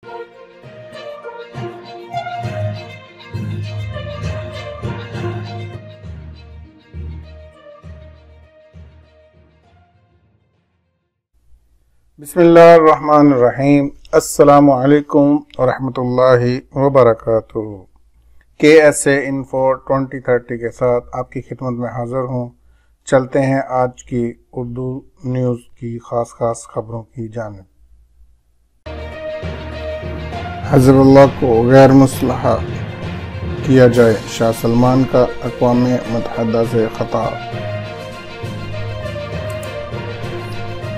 بسم اللہ الرحمن الرحیم۔ السلام علیکم ورحمۃ اللہ وبرکاتہ۔ KSA Info 2030 کے ساتھ آپ کی خدمت میں حاضر ہوں۔ چلتے ہیں آج کی اردو نیوز کی خاص خبروں کی جانب۔ حزب اللہ کو غیر مسلح کیا جائے، شاہ سلمان کا اقوام متحدہ سے خطاب۔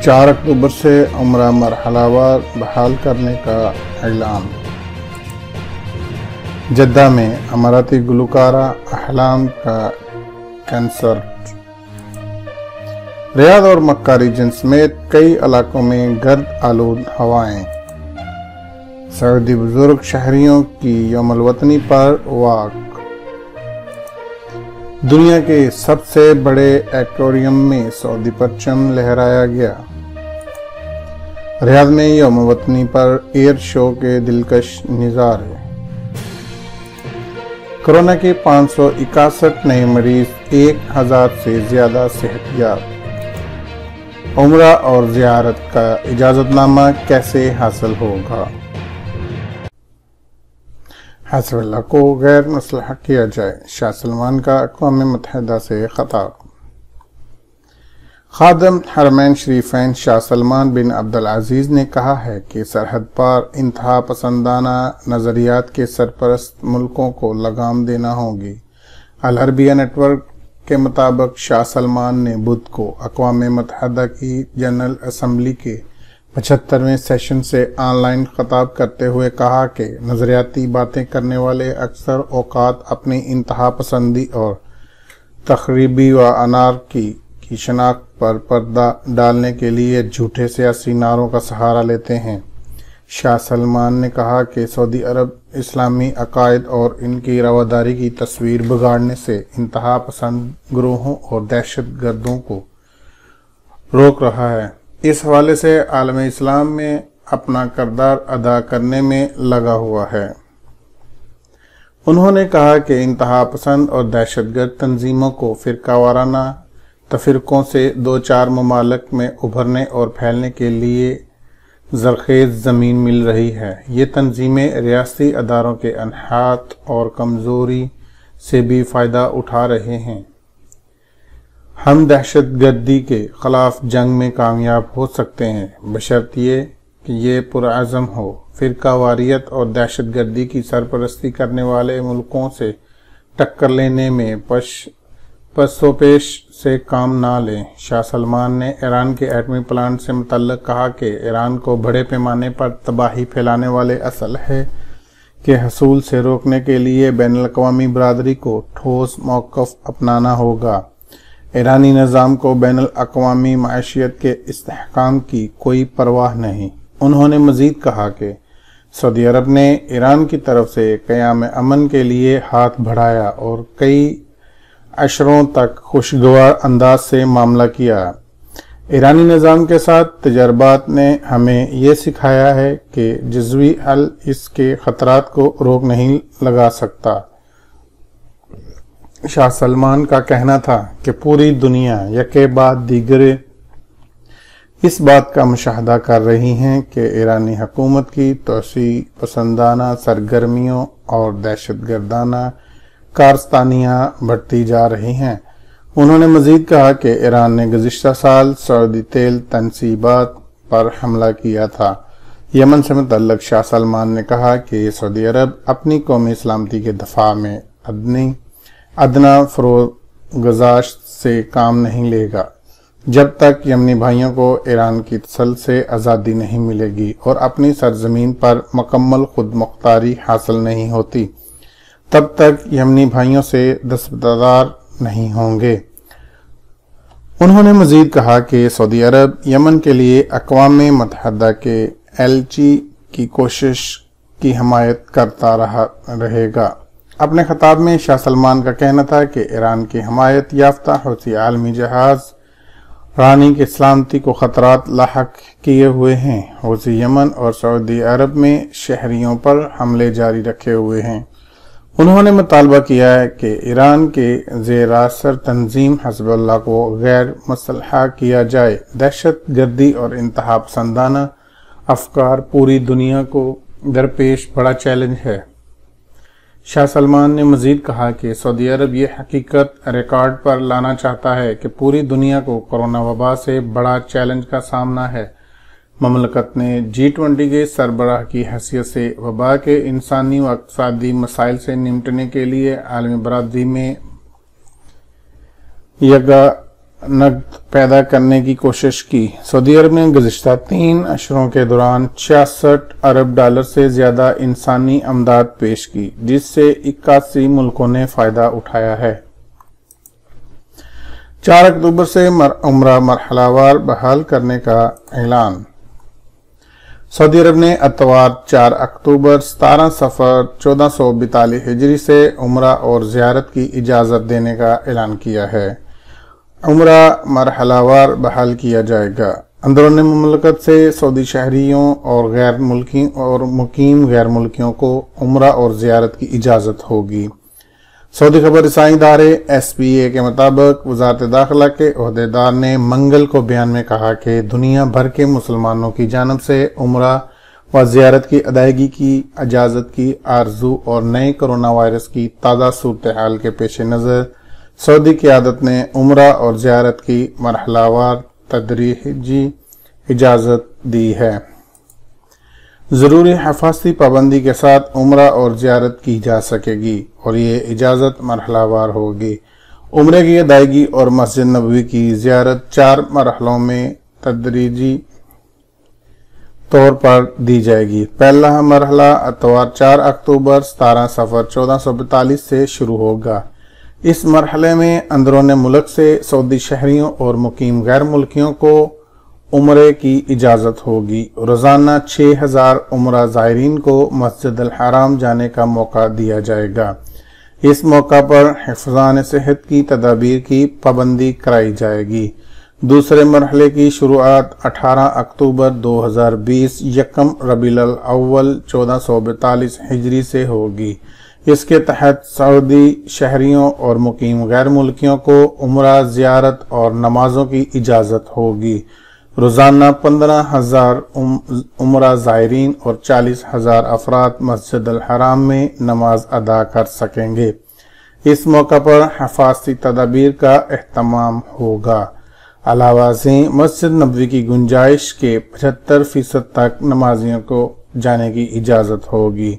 4 اکتوبر سے عمرہ مرحلہ وار بحال کرنے کا اعلان۔ جدہ میں اماراتی گلوکارہ احلام کا کنسرٹ۔ ریاض اور مکہ ریجن سمیت کئی علاقوں میں گرد آلود ہوائیں۔ سعودی بزرگ شہریوں کی یوم الوطنی پر واک۔ دنیا کے سب سے بڑے ایکویریم میں سعودی پرچم لہرایا گیا۔ ریاض میں یوم وطنی پر ایئر شو کے دلکش نظارے۔ کورونا کے 561 نئے مریض، 1000 سے زیادہ صحت یاب۔ عمرہ اور زیارت کا اجازت نامہ کیسے حاصل ہوگا؟ حزب اللہ کو غیر مسلح کیا جائے، شاہ سلمان کا اقوام متحدہ سے خطاب۔ خادم حرمین شریفین شاہ سلمان بن عبدالعزیز نے کہا ہے کہ سرحد پار انتہا پسندانہ نظریات کے سرپرست ملکوں کو لگام دینا ہوگی۔ العربیہ نیٹ ورک کے مطابق شاہ سلمان نے بدھ کو اقوام متحدہ کی جنرل اسمبلی کے 75ویں سیشن سے آن لائن خطاب کرتے ہوئے کہا کہ نظریاتی باتیں کرنے والے اکثر اوقات اپنی انتہا پسندی اور تخریبی و انارکی کی شناخت پر پردہ ڈالنے کے لیے جھوٹے سیاسی نعروں کا سہارا لیتے ہیں۔ شاہ سلمان نے کہا کہ سعودی عرب اسلامی عقائد اور ان کی رواداری کی تصویر بگاڑنے سے انتہا پسند گروہوں اور دہشت گردوں کو روک رہا ہے۔ اس حوالے سے عالم اسلام میں اپنا کردار ادا کرنے میں لگا ہوا ہے۔ انہوں نے کہا کہ انتہا پسند اور دہشت گرد تنظیموں کو فرقہ وارانہ تفرقوں سے 2-4 ممالک میں ابھرنے اور پھیلنے کے لیے زرخیز زمین مل رہی ہے۔ یہ تنظیمیں ریاستی اداروں کے انحاط اور کمزوری سے بھی فائدہ اٹھا رہے ہیں۔ ہم دہشت گردی کے خلاف جنگ میں کامیاب ہو سکتے ہیں، بشرط یہ کہ یہ پرعزم ہو۔ فرقہ واریت اور دہشت گردی کی سرپرستی کرنے والے ملکوں سے ٹکر لینے میں پس و پیش سے کام نہ لیں۔ شاہ سلمان نے ایران کے ایٹمی پلانٹ سے متعلق کہا کہ ایران کو بڑے پیمانے پر تباہی پھیلانے والے اسلحے کے حصول سے روکنے کے لیے بین الاقوامی برادری کو ٹھوس موقف اپنانا ہوگا۔ ایرانی نظام کو بین الاقوامی معیشت کے استحکام کی کوئی پرواہ نہیں۔ انہوں نے مزید کہا کہ سعودی عرب نے ایران کی طرف سے قیام امن کے لیے ہاتھ بڑھایا اور کئی عشروں تک خوشگوار انداز سے معاملہ کیا۔ ایرانی نظام کے ساتھ تجربات نے ہمیں یہ سکھایا ہے کہ جزوی حل اس کے خطرات کو روک نہیں لگا سکتا۔ شاہ سلمان کا کہنا تھا کہ پوری دنیا یکے بعد دیگر اس بات کا مشاہدہ کر رہی ہے کہ ایرانی حکومت کی توسیع پسندانہ سرگرمیوں اور دہشت گردانہ کارستانیاں بڑھتی جا رہی ہیں۔ انہوں نے مزید کہا کہ ایران نے گزشتہ سال سعودی تیل تنصیبات پر حملہ کیا تھا۔ یمن سے متعلق شاہ سلمان نے کہا کہ سعودی عرب اپنی قومی سلامتی کے دفاع میں ادنا فروگزاشت سے کام نہیں لے گا جب تک یمنی بھائیوں کو ایران کی تسلط سے آزادی نہیں ملے گی اور اپنی سرزمین پر مکمل خود مختاری حاصل نہیں ہوتی، تب تک یمنی بھائیوں سے دستبردار نہیں ہوں گے۔ انہوں نے مزید کہا کہ سعودی عرب یمن کے لیے اقوام متحدہ کے ایلچی کی کوشش کی حمایت کرتا رہے گا۔ اپنے خطاب میں شاہ سلمان کا کہنا تھا کہ ایران کی حمایت یافتہ حوثی عالمی جہاز رانی کی سلامتی کو خطرات لاحق کیے ہوئے ہیں۔ حوثی یمن اور سعودی عرب میں شہریوں پر حملے جاری رکھے ہوئے ہیں۔ انہوں نے مطالبہ کیا ہے کہ ایران کے زیر اثر تنظیم حزب اللہ کو غیر مسلح کیا جائے۔ دہشت گردی اور انتہا پسندانہ افکار پوری دنیا کو درپیش بڑا چیلنج ہے۔ شاہ سلمان نے مزید کہا کہ سعودی عرب یہ حقیقت ریکارڈ پر لانا چاہتا ہے کہ پوری دنیا کو کورونا وبا سے بڑا چیلنج کا سامنا ہے۔ مملکت نے G20 کے سربراہ کی حیثیت سے وبا کے انسانی و اقتصادی مسائل سے نمٹنے کے لیے عالمی برادری میں یگانگت پیدا کرنے کی کوشش کی۔ سعودی عرب نے گزشتہ 3 اشروں کے دوران 66 ارب ڈالر سے زیادہ انسانی امداد پیش کی، جس سے 81 ملکوں نے فائدہ اٹھایا ہے۔ 4 اکتوبر سے عمرہ مرحلہ وار بحال کرنے کا اعلان۔ سعودی عرب نے اتوار 4 اکتوبر 17 صفر 1442 ہجری سے عمرہ اور زیارت کی اجازت دینے کا اعلان کیا ہے۔ عمرہ مرحلہ وار بحال کیا جائے گا۔ اندرون مملکت سے سعودی شہریوں اور مقیم غیر ملکیوں کو عمرہ اور زیارت کی اجازت ہوگی۔ سعودی خبر رسائی ادارے SPA کے مطابق وزارت داخلہ کے عہدیدار نے منگل کو بیان میں کہا کہ دنیا بھر کے مسلمانوں کی جانب سے عمرہ و زیارت کی ادائیگی کی اجازت کی آرزو اور نئے کرونا وائرس کی تازہ صورتحال کے پیش نظر سعودی قیادت نے عمرہ اور زیارت کی مرحلہ وار تدریجی اجازت دی ہے۔ ضروری حفاظتی پابندی کے ساتھ عمرہ اور زیارت کی جا سکے گی اور یہ اجازت مرحلہ وار ہوگی۔ عمرے کی ادائیگی اور مسجد نبوی کی زیارت 4 مرحلوں میں تدریجی طور پر دی جائے گی۔ پہلا مرحلہ اتوار 4 اکتوبر 17 صفر 1442 سے شروع ہوگا۔ اس مرحلے میں اندرون ملک سے سعودی شہریوں اور مقیم غیر ملکیوں کو عمرے کی اجازت ہوگی۔ روزانہ 6000 عمرہ زائرین کو مسجد الحرام جانے کا موقع دیا جائے گا۔ اس موقع پر حفظان صحت کی تدابیر کی پابندی کرائی جائے گی۔ دوسرے مرحلے کی شروعات 18 اکتوبر 2020 یکم ربیع الاول 1442 ہجری سے ہوگی۔ اس کے تحت سعودی شہریوں اور مقیم غیر ملکیوں کو عمرہ، زیارت اور نمازوں کی اجازت ہوگی۔ روزانہ 15,000 عمرہ زائرین اور 40,000 افراد مسجد الحرام میں نماز ادا کر سکیں گے۔ اس موقع پر حفاظتی تدابیر کا اہتمام ہوگا۔ علاوہ ازیں مسجد نبوی کی گنجائش کے 75% تک نمازیوں کو جانے کی اجازت ہوگی۔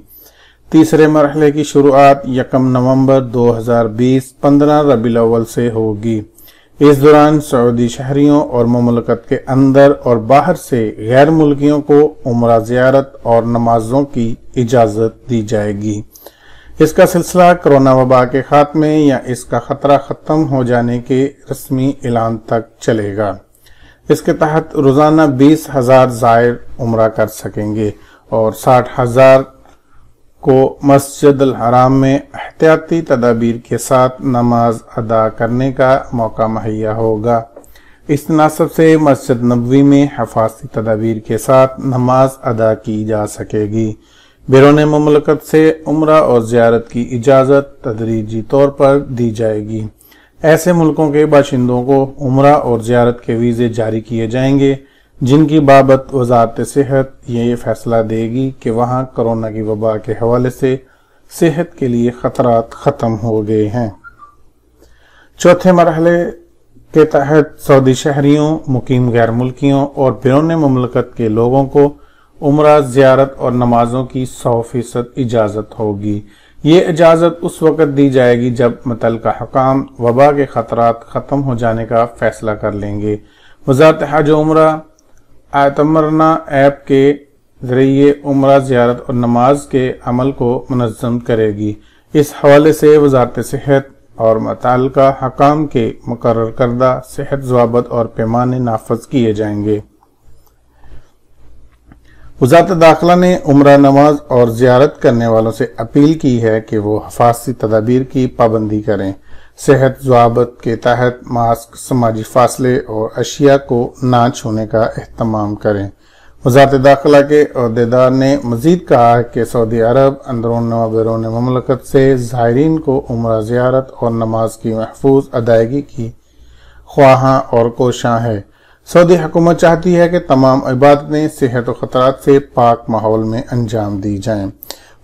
تیسرے مرحلے کی شروعات یکم نومبر 2020 15 ربیع الاول سے ہوگی۔ اس دوران سعودی شہریوں اور مملکت کے اندر اور باہر سے غیر ملکیوں کو عمرہ، زیارت اور نمازوں کی اجازت دی جائے گی۔ اس کا سلسلہ کرونا وبا کے خاتمے یا اس کا خطرہ ختم ہو جانے کے رسمی اعلان تک چلے گا۔ اس کے تحت روزانہ 20,000 زائر عمرہ کر سکیں گے اور 60,000 کو مسجد الحرام میں احتیاطی تدابیر کے ساتھ نماز ادا کرنے کا موقع مہیا ہوگا۔ اس تناسب سے مسجد نبوی میں حفاظتی تدابیر کے ساتھ نماز ادا کی جا سکے گی۔ بیرون مملکت سے عمرہ اور زیارت کی اجازت تدریجی طور پر دی جائے گی۔ ایسے ملکوں کے باشندوں کو عمرہ اور زیارت کے ویزے جاری کیے جائیں گے جن کی بابت وزارت صحت یہ فیصلہ دے گی کہ وہاں کرونا کی وبا کے حوالے سے صحت کے لیے خطرات ختم ہو گئے ہیں۔ چوتھے مرحلے کے تحت سعودی شہریوں، مقیم غیر ملکیوں اور بیرون مملکت کے لوگوں کو عمرہ، زیارت اور نمازوں کی 100% اجازت ہوگی۔ یہ اجازت اس وقت دی جائے گی جب متعلقہ حکام وبا کے خطرات ختم ہو جانے کا فیصلہ کر لیں گے۔ وزارت حج و عمرہ اعتمرنا ایپ کے ذریعے عمرہ، زیارت اور نماز کے عمل کو منظم کرے گی۔ اس حوالے سے وزارت صحت اور متعلقہ حکام کے مقرر کردہ صحت ضوابط اور پیمانے نافذ کیے جائیں گے۔ وزارت داخلہ نے عمرہ، نماز اور زیارت کرنے والوں سے اپیل کی ہے کہ وہ حفاظتی تدابیر کی پابندی کریں۔ صحت ضوابط کے تحت ماسک، سماجی فاصلے اور اشیاء کو نہ چھونے کا اہتمام کریں۔ وزارت داخلہ کے عہدیدار نے مزید کہا کہ سعودی عرب اندرون و بیرون مملکت سے زائرین کو عمرہ زیارت اور نماز کی محفوظ ادائیگی کی خواہاں اور کوشاں ہے۔ سعودی حکومت چاہتی ہے کہ تمام عبادتیں صحت و خطرات سے پاک ماحول میں انجام دی جائیں۔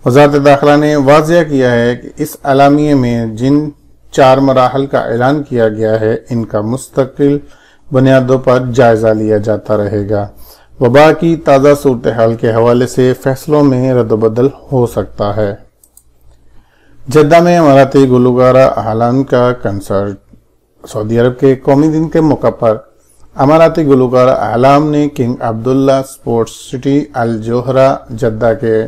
وزارت داخلہ نے واضح کیا ہے کہ اس اعلامیے میں جن 4 مراحل کا اعلان کیا گیا ہے ان کا مستقل بنیادوں پر جائزہ لیا جاتا رہے گا۔ وبا کی تازہ صورتحال کے حوالے سے فیصلوں میں رد و بدل ہو سکتا ہے۔ جدہ میں اماراتی گلوکارہ احلام کا کنسرٹ۔ سعودی عرب کے قومی دن کے موقع پر اماراتی گلوکارہ احلام نے کنگ عبداللہ سپورٹس سٹی الجوہرہ جدہ کے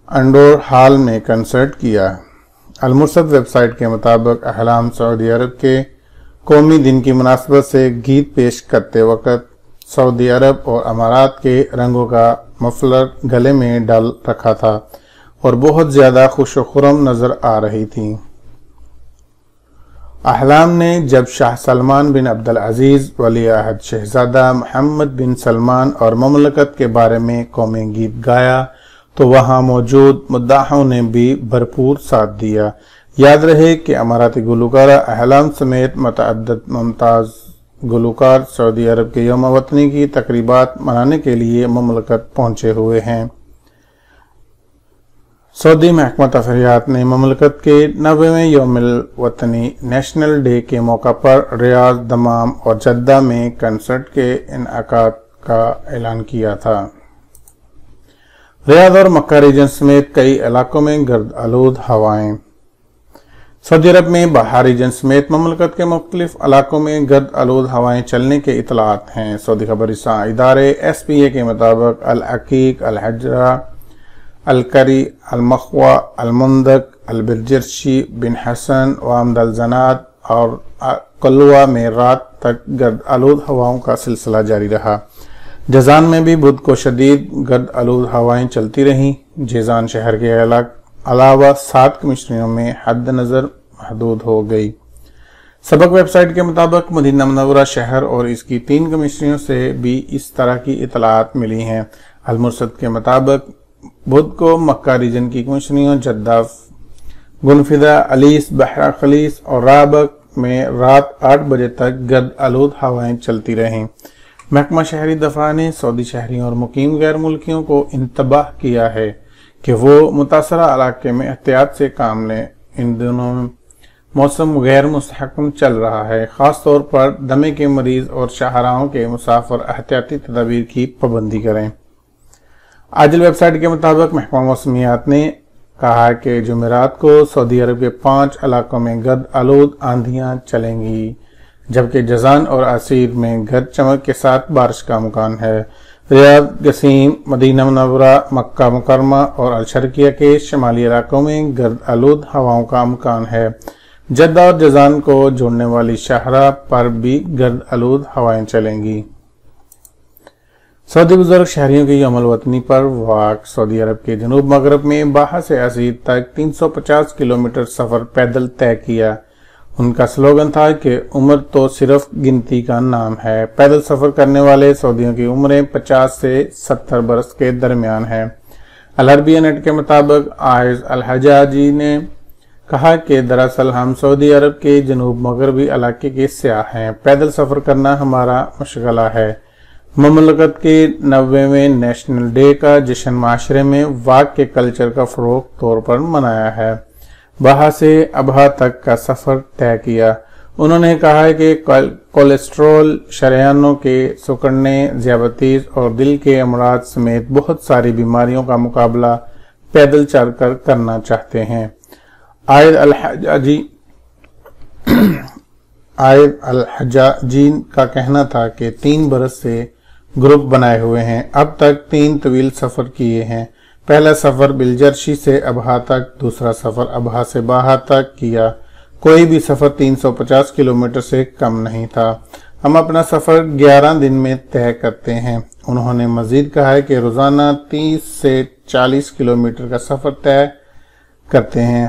انڈور ہال میں کنسرٹ کیا۔ المرصد ویب سائٹ کے مطابق احلام سعودی عرب کے قومی دن کی مناسبت سے گیت پیش کرتے وقت سعودی عرب اور امارات کے رنگوں کا مفلر گلے میں ڈال رکھا تھا اور بہت زیادہ خوش و خرم نظر آ رہی تھی۔ احلام نے جب شاہ سلمان بن عبدالعزیز، ولی عہد شہزادہ محمد بن سلمان اور مملکت کے بارے میں قومی گیت گایا تو وہاں موجود مداحوں نے بھی بھرپور ساتھ دیا۔ یاد رہے کہ اماراتی گلوکارہ احلام سمیت متعدد ممتاز گلوکار سعودی عرب کے یوم وطنی کی تقریبات منانے کے لیے مملکت پہنچے ہوئے ہیں۔ سعودی محکمہ تفریحات نے مملکت کے 90ویں یوم الوطنی نیشنل ڈے کے موقع پر ریاض، دمام اور جدہ میں کنسرٹ کے انعقاد کا اعلان کیا تھا۔ ریاض اور مکہ ریجن سمیت کئی علاقوں میں گرد آلود ہوائیں۔ سعودی عرب میں بحار ریجن سمیت مملکت کے مختلف علاقوں میں گرد آلود ہوائیں چلنے کے اطلاعات ہیں۔ سعودی خبر رساں ادارے SPA کے مطابق العقیق، الحجرہ، الکری، المخوہ، المندق، البرجرشی، بن حسن، وامد الزناد اور قلوہ میں رات تک گرد آلود ہواؤں کا سلسلہ جاری رہا۔ جیزان میں بھی بدھ کو شدید گرد آلود ہوائیں چلتی رہیں۔ جیزان شہر کے علاوہ 7 کمشنریوں میں حد نظر محدود ہو گئی۔ سبق ویب سائٹ کے مطابق مدینہ منورہ شہر اور اس کی 3 کمشنریوں سے بھی اس طرح کی اطلاعات ملی ہیں۔ المرصد کے مطابق بدھ کو مکہ ریجن کی کمشنریوں جدہ، گنفدہ، علیس، بحرہ خلیس اور رابق میں رات 8 بجے تک گرد آلود ہوائیں چلتی رہیں۔ محکمہ شہری دفاع نے سعودی شہریوں اور مقیم غیر ملکیوں کو انتباہ کیا ہے کہ وہ متاثرہ علاقے میں احتیاط سے کام لیں۔ ان دنوں موسم غیر مستحکم چل رہا ہے، خاص طور پر دمے کے مریض اور شاہراہوں کے مسافر احتیاطی تدابیر کی پابندی کریں۔ عاجل ویب سائٹ کے مطابق محکمہ موسمیات نے کہا کہ جمعرات کو سعودی عرب کے 5 علاقوں میں گرد آلود آندھیاں چلیں گی، جبکہ جازان اور عسیر میں گرج چمک کے ساتھ بارش کا امکان ہے۔ ریاض، قصیم، مدینہ منورہ، مکہ مکرمہ اور الشرقیہ کے شمالی علاقوں میں گرد آلود ہواؤں کا امکان ہے۔ جدہ اور جازان کو جوڑنے والی شاہراہ پر بھی گرد آلود ہوائیں چلیں گی۔ سعودی بزرگ شہریوں کی یوم الوطنی پر واک۔ سعودی عرب کے جنوب مغرب میں باہا سے عسیر تک 350 کلومیٹر سفر پیدل طے کیا۔ ان کا سلوگن تھا کہ عمر تو صرف گنتی کا نام ہے۔ پیدل سفر کرنے والے سعودیوں کی عمریں 50 سے 70 برس کے درمیان ہیں۔ العربیہ نیٹ کے مطابق عائز الحجاجی نے کہا کہ دراصل ہم سعودی عرب کے جنوب مغربی علاقے کے سیاح ہیں۔ پیدل سفر کرنا ہمارا مشغلہ ہے۔ مملکت کے 90ویں نیشنل ڈے کا جشن معاشرے میں واک کے کلچر کا فروغ طور پر منایا ہے۔ باہا سے ابہا تک کا سفر طے کیا۔ انہوں نے کہا کہ کولیسٹرول، شریانوں کے سکڑنے، ذیابیطس اور دل کے امراض سمیت بہت ساری بیماریوں کا مقابلہ پیدل چل کر کرنا چاہتے ہیں۔ عائد الحجاجی کا کہنا تھا کہ 3 برس سے گروپ بنائے ہوئے ہیں، اب تک 3 طویل سفر کیے ہیں۔ پہلا سفر بلجرشی سے ابہا تک، دوسرا سفر ابہا سے باہا تک کیا۔ کوئی بھی سفر 350 کلومیٹر سے کم نہیں تھا۔ ہم اپنا سفر 11 دن میں طے کرتے ہیں۔ انہوں نے مزید کہا ہے کہ روزانہ 30 سے 40 کلومیٹر کا سفر طے کرتے ہیں۔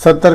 70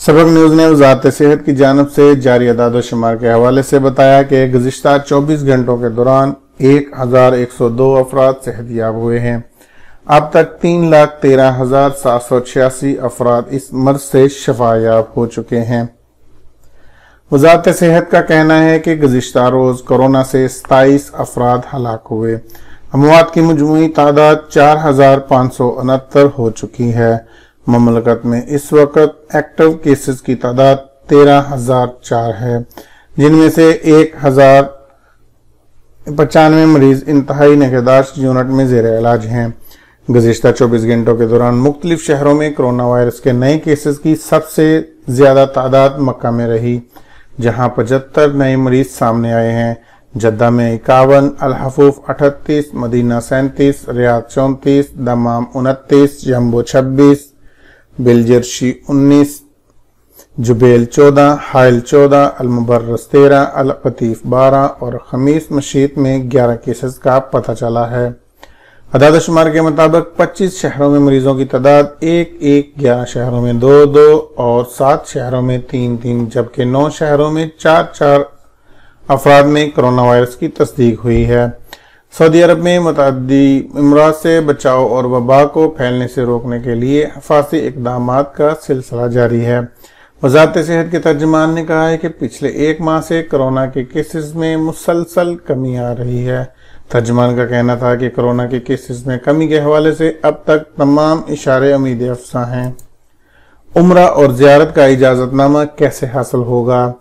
سبق نیوز نے وزارت صحت کی جانب سے جاری اعداد و شمار کے حوالے سے بتایا کہ گزشتہ 24 گھنٹوں کے دوران 1102 افراد صحت یاب ہوئے ہیں۔ اب تک 3,13,786 افراد اس مرض سے شفا یاب ہو چکے ہیں۔ وزارت صحت کا کہنا ہے کہ گزشتہ روز کورونا سے 27 افراد ہلاک ہوئے۔ اموات کی مجموعی تعداد 4,569 ہو چکی ہے۔ مملکت میں اس وقت ایکٹیو کیسز کی تعداد 13,004 ہے، جن میں سے 1,095 مریض انتہائی نگہداشت یونٹ میں زیر علاج ہیں۔ گزشتہ 24 گھنٹوں کے دوران مختلف شہروں میں کرونا وائرس کے نئے کیسز کی سب سے زیادہ تعداد مکہ میں رہی، جہاں 75 نئے مریض سامنے آئے ہیں۔ جدہ میں 51، الحفوف 38، مدینہ 37، ریاض 34، دمام 29، جمبو 26، بلجرشی 19، جبیل 14، حائل 14، المبرز 13، القطیف 12 اور خمیس مشیط میں 11 کیسز کا پتہ چلا ہے۔ اعداد و شمار کے مطابق 25 شہروں میں مریضوں کی تعداد 1، 11 شہروں میں 2 اور 7 شہروں میں 3، جبکہ 9 شہروں میں 4 افراد میں کرونا وائرس کی تصدیق ہوئی ہے۔ سعودی عرب میں متعدی امراض سے بچاؤ اور وبا کو پھیلنے سے روکنے کے لیے حفاظتی اقدامات کا سلسلہ جاری ہے۔ وزارت صحت کے ترجمان نے کہا ہے کہ پچھلے 1 ماہ سے کرونا کے کیسز میں مسلسل کمی آ رہی ہے۔ ترجمان کا کہنا تھا کہ کرونا کے کیسز میں کمی کے حوالے سے اب تک تمام اشارے امید افزا ہیں۔ عمرہ اور زیارت کا اجازت نامہ کیسے حاصل ہوگا؟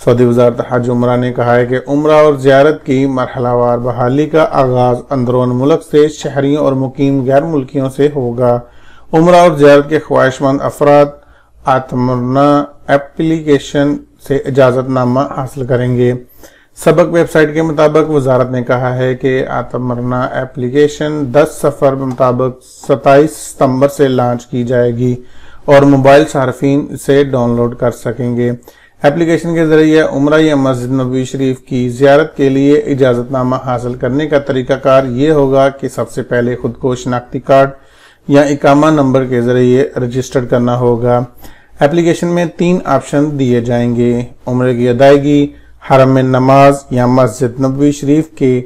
سعودی وزارت حج عمرہ نے کہا ہے کہ عمرہ اور زیارت کی مرحلہ وار بحالی کا آغاز اندرون ملک سے شہریوں اور مقیم غیر ملکیوں سے ہوگا۔ عمرہ اور زیارت کے خواہش مند افراد آتمرنا ایپلیکیشن سے اجازت نامہ حاصل کریں گے۔ سبق ویب سائٹ کے مطابق وزارت نے کہا ہے کہ آتمرنا ایپلیکیشن 10 سفر مطابق 27 ستمبر سے لانچ کی جائے گی اور موبائل صارفین اسے ڈاؤن لوڈ کر سکیں گے۔ ایپلیکیشن کے ذریعے عمرہ یا مسجد نبوی شریف کی زیارت کے لیے اجازت نامہ حاصل کرنے کا طریقہ کار یہ ہوگا کہ سب سے پہلے خود کو شناختی کارڈ یا اقامہ نمبر کے ذریعے رجسٹر کرنا ہوگا۔ ایپلیکیشن میں 3 آپشن دیے جائیں گے: عمرے کی ادائیگی، حرم میں نماز یا مسجد نبوی شریف کے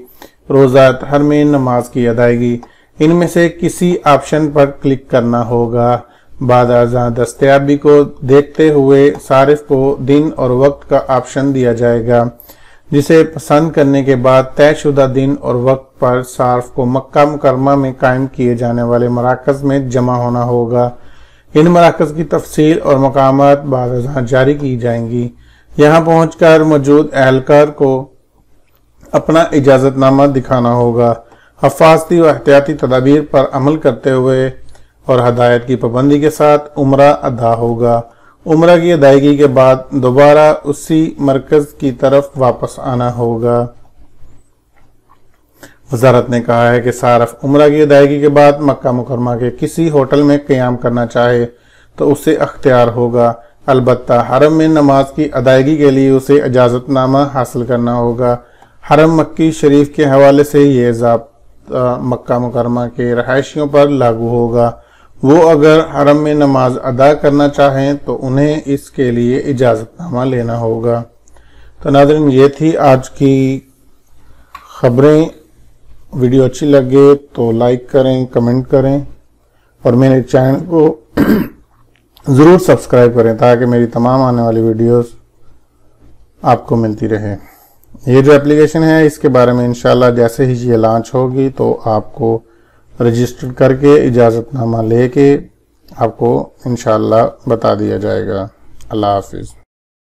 روزہ طہر میں نماز کی ادائیگی۔ ان میں سے کسی آپشن پر کلک کرنا ہوگا۔ بعد ازاں دستیابی کو دیکھتے ہوئے صارف کو دن اور وقت کا آپشن دیا جائے گا، جسے پسند کرنے کے بعد طے شدہ دن اور وقت پر صارف کو مکہ مکرمہ میں قائم کیے جانے والے مراکز میں جمع ہونا ہوگا۔ ان مراکز کی تفصیل اور مقامات بعد ازاں جاری کی جائیں گی۔ یہاں پہنچ کر موجود اہلکار کو اپنا اجازت نامہ دکھانا ہوگا۔ حفاظتی و احتیاطی تدابیر پر عمل کرتے ہوئے اور ہدایت کی پابندی کے ساتھ عمرہ ادا ہوگا۔ عمرہ کی ادائیگی کے بعد دوبارہ اسی مرکز کی طرف واپس آنا ہوگا۔ وزارت نے کہا ہے کہ صارف عمرہ کی ادائیگی کے بعد مکہ مکرمہ کے کسی ہوٹل میں قیام کرنا چاہے تو اسے اختیار ہوگا، البتہ حرم میں نماز کی ادائیگی کے لیے اسے اجازت نامہ حاصل کرنا ہوگا۔ حرم مکی شریف کے حوالے سے یہ ضابطہ مکہ مکرمہ کے رہائشیوں پر لاگو ہوگا۔ وہ اگر حرم میں نماز ادا کرنا چاہیں تو انہیں اس کے لیے اجازت نامہ لینا ہوگا۔ تو ناظرین، یہ تھی آج کی خبریں۔ ویڈیو اچھی لگے تو لائک کریں، کمنٹ کریں اور میرے چینل کو ضرور سبسکرائب کریں تاکہ میری تمام آنے والی ویڈیوز آپ کو ملتی رہے۔ یہ جو اپلیکیشن ہے اس کے بارے میں انشاءاللہ جیسے ہی یہ لانچ ہوگی تو آپ کو رجسٹر کر کے اجازت نامہ لے کے آپ کو انشاءاللہ بتا دیا جائے گا۔ اللہ حافظ۔